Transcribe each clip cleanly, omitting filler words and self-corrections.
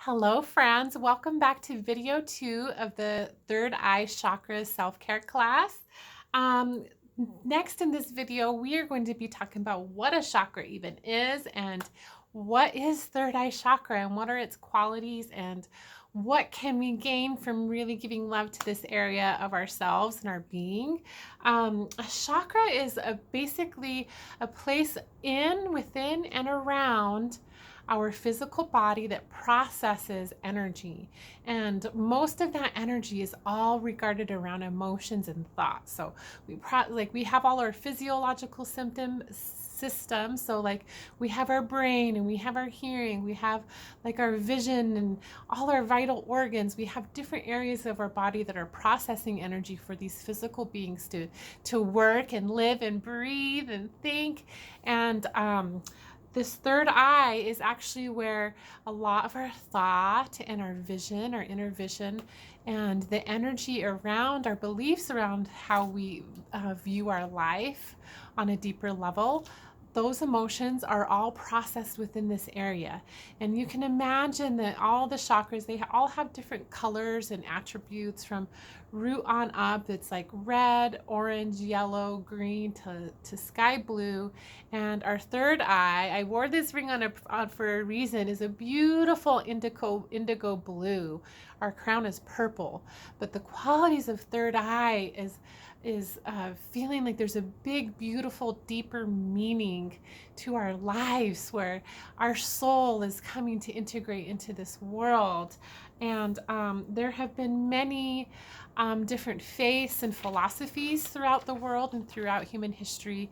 Hello friends, welcome back to video 2 of the third eye chakra self-care class. Um, Next in this video, we are going to be talking about what a chakra even is and what is third eye chakra and what are its qualities and what can we gain from really giving love to this area of ourselves and our being. A chakra is basically a place within, and around our physical body that processes energy, and most of that energy is all regarded around emotions and thoughts. So we have all our physiological systems, so like we have our brain and we have our hearing, we have like our vision and all our vital organs. We have different areas of our body that are processing energy for these physical beings to work and live and breathe and think. And this third eye is actually where a lot of our thought and our vision, our inner vision, and the energy around our beliefs around how we view our life on a deeper level, those emotions are all processed within this area. And you can imagine that all the chakras, they all have different colors and attributes from root on up. It's like red, orange, yellow, green to sky blue. And our third eye, I wore this ring on for a reason, is a beautiful indigo blue. Our crown is purple, but the qualities of third eye is feeling like there's a big, beautiful, deeper meaning to our lives, where our soul is coming to integrate into this world. And there have been many different faiths and philosophies throughout the world and throughout human history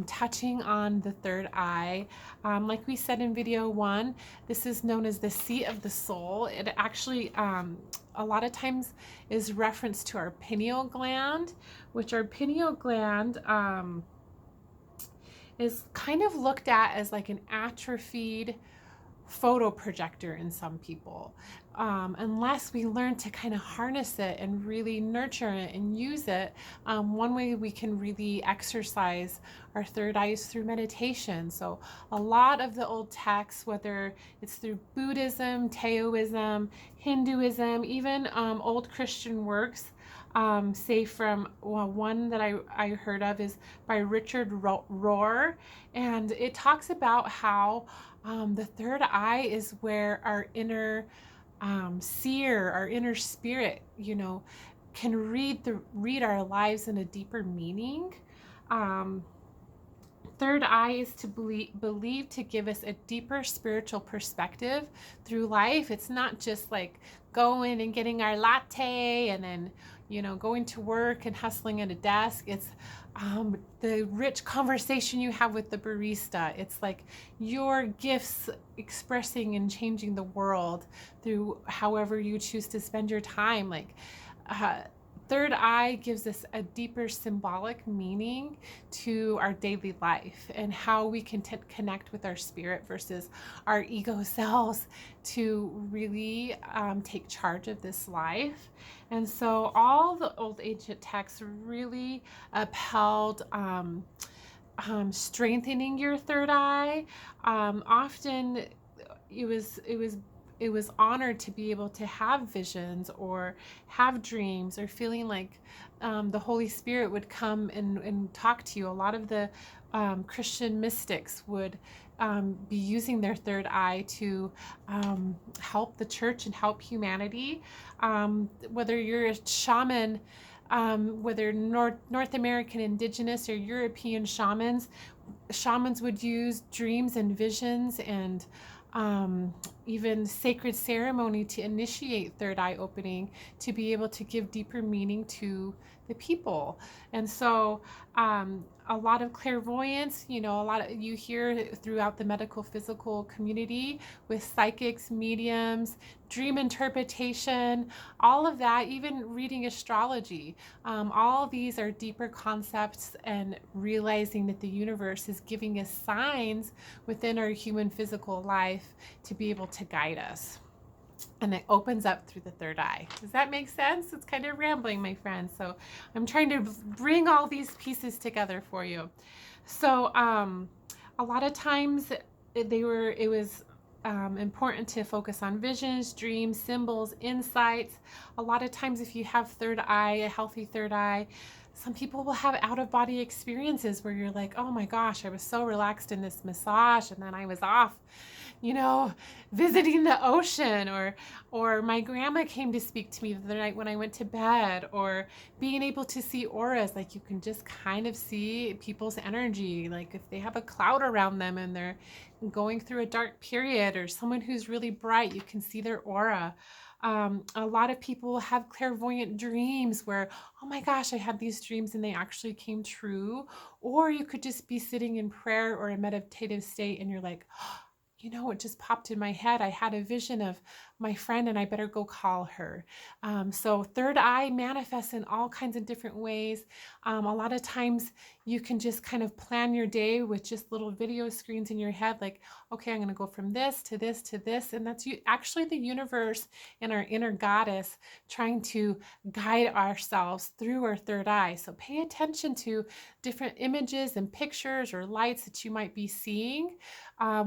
touching on the third eye. Like we said in video 1, this is known as the seat of the soul. It actually a lot of times is reference to our pineal gland, which our pineal gland is kind of looked at as like an atrophied photo projector in some people, unless we learn to kind of harness it and really nurture it and use it. One way we can really exercise our third eye is through meditation. So a lot of the old texts, whether it's through Buddhism, Taoism, Hinduism, even old Christian works, say from one that I heard of is by Richard Rohr, and it talks about how the third eye is where our inner seer, our inner spirit, can read our lives in a deeper meaning. Third eye is to believe to give us a deeper spiritual perspective through life. It's not just like going and getting our latte and then going to work and hustling at a desk. It's the rich conversation you have with the barista. It's like your gifts expressing and changing the world through however you choose to spend your time. Like third eye gives us a deeper symbolic meaning to our daily life and how we can connect with our spirit versus our ego selves to really take charge of this life. And so all the old ancient texts really upheld strengthening your third eye. Often it was honored to be able to have visions or have dreams or feeling like the Holy Spirit would come and talk to you. A lot of the Christian mystics would be using their third eye to help the church and help humanity. Whether you're a shaman, whether North American indigenous or European shamans would use dreams and visions and even sacred ceremony to initiate third eye opening, to be able to give deeper meaning to the people. And so a lot of clairvoyance, you hear throughout the medical physical community with psychics, mediums, dream interpretation, all of that, even reading astrology. All of these are deeper concepts and realizing that the universe is giving us signs within our human physical life to be able to guide us. And it opens up through the third eye. Does that make sense? It's kind of rambling, my friends. So I'm trying to bring all these pieces together for you. So a lot of times it was important to focus on visions, dreams, symbols, insights. A lot of times, if you have third eye, a healthy third eye, some people will have out of body experiences where you're like, oh my gosh, I was so relaxed in this massage, and then I was off, you know, visiting the ocean, or my grandma came to speak to me the night when I went to bed, or being able to see auras, like you can just kind of see people's energy, like if they have a cloud around them and they're going through a dark period, or someone who's really bright, you can see their aura. A lot of people have clairvoyant dreams where, oh my gosh, I had these dreams and they actually came true. Or you could just be sitting in prayer or a meditative state and you're like, you know, it just popped in my head. I had a vision of my friend and I better go call her. So third eye manifests in all kinds of different ways. A lot of times you can just kind of plan your day with just little video screens in your head, like, okay, I'm going to go from this to this to this. And that's actually the universe and our inner goddess trying to guide ourselves through our third eye. So pay attention to different images and pictures or lights that you might be seeing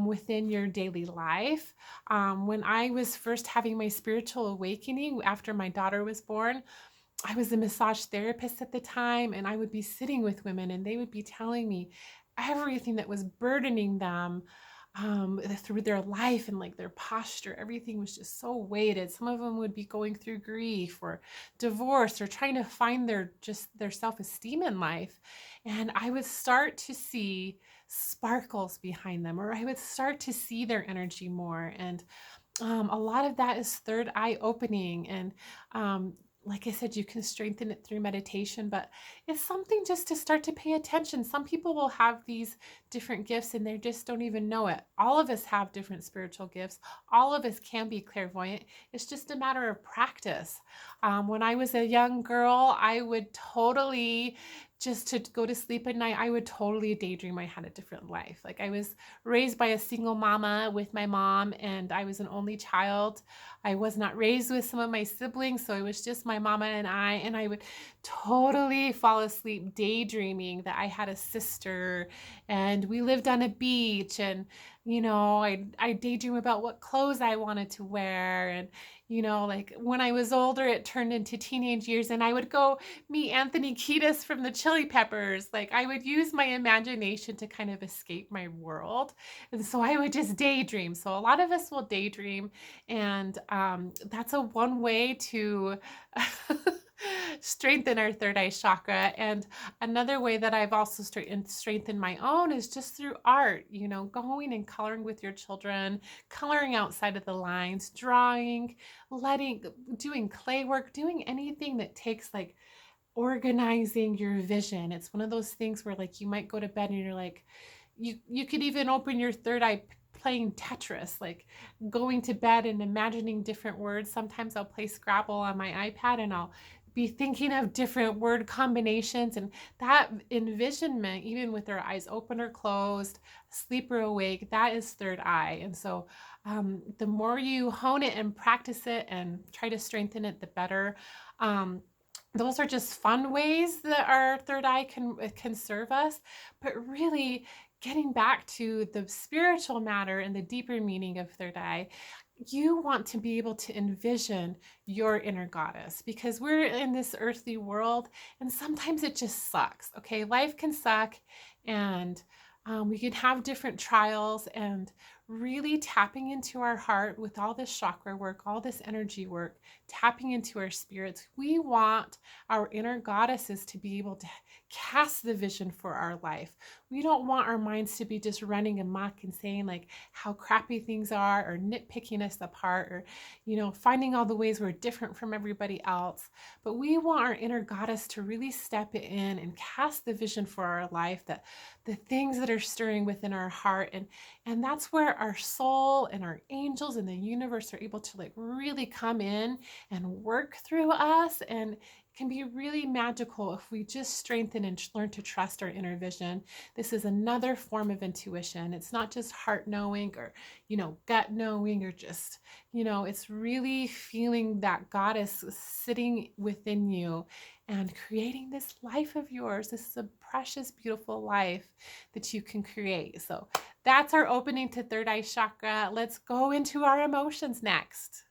within your daily life. When I was first having my spiritual awakening after my daughter was born, I was a massage therapist at the time, and I would be sitting with women and they would be telling me everything that was burdening them through their life, and like their posture, everything was just so weighted. Some of them would be going through grief or divorce or trying to find their self-esteem in life. And I would start to see sparkles behind them, or I would start to see their energy more. And a lot of that is third eye opening. And like I said, you can strengthen it through meditation, but it's something just to start to pay attention. Some people will have these different gifts and they just don't even know it. All of us have different spiritual gifts. All of us can be clairvoyant. It's just a matter of practice. When I was a young girl, I would totally, just to go to sleep at night, I would totally daydream I had a different life. Like, I was raised by a single mama with my mom, and I was an only child. I was not raised with some of my siblings, so it was just my mama and I would totally fall asleep daydreaming that I had a sister and we lived on a beach, and you know, I daydream about what clothes I wanted to wear. And you know, like when I was older, it turned into teenage years and I would go meet Anthony Kiedis from the Chili Peppers. Like, I would use my imagination to kind of escape my world. And so I would just daydream. So a lot of us will daydream, and that's a one way to strengthen our third eye chakra. And another way that I've also strengthened my own is just through art, you know, going and coloring with your children, coloring outside of the lines, drawing, doing clay work, doing anything that takes like organizing your vision. It's one of those things where like you might go to bed and you're like, you could even open your third eye playing Tetris, like going to bed and imagining different words. Sometimes I'll play Scrabble on my iPad and I'll be thinking of different word combinations, and that envisionment, even with our eyes open or closed, asleep or awake, that is third eye. And so the more you hone it and practice it and try to strengthen it, the better. Those are just fun ways that our third eye can serve us, but really getting back to the spiritual matter and the deeper meaning of third eye, you want to be able to envision your inner goddess, because we're in this earthly world and sometimes it just sucks. Okay, life can suck, and we can have different trials, and really tapping into our heart with all this chakra work, all this energy work, tapping into our spirits. We want our inner goddesses to be able to cast the vision for our life. We don't want our minds to be just running amok and saying like how crappy things are, or nitpicking us apart, or, you know, finding all the ways we're different from everybody else. But we want our inner goddess to really step in and cast the vision for our life, that the things that are stirring within our heart. And that's where our soul and our angels and the universe are able to like really come in and work through us. And it can be really magical if we just strengthen and learn to trust our inner vision. This is another form of intuition. It's not just heart knowing or, you know, gut knowing, or just, you know, it's really feeling that goddess sitting within you and creating this life of yours. This is a precious, beautiful life that you can create. So that's our opening to third eye chakra. Let's go into our emotions next.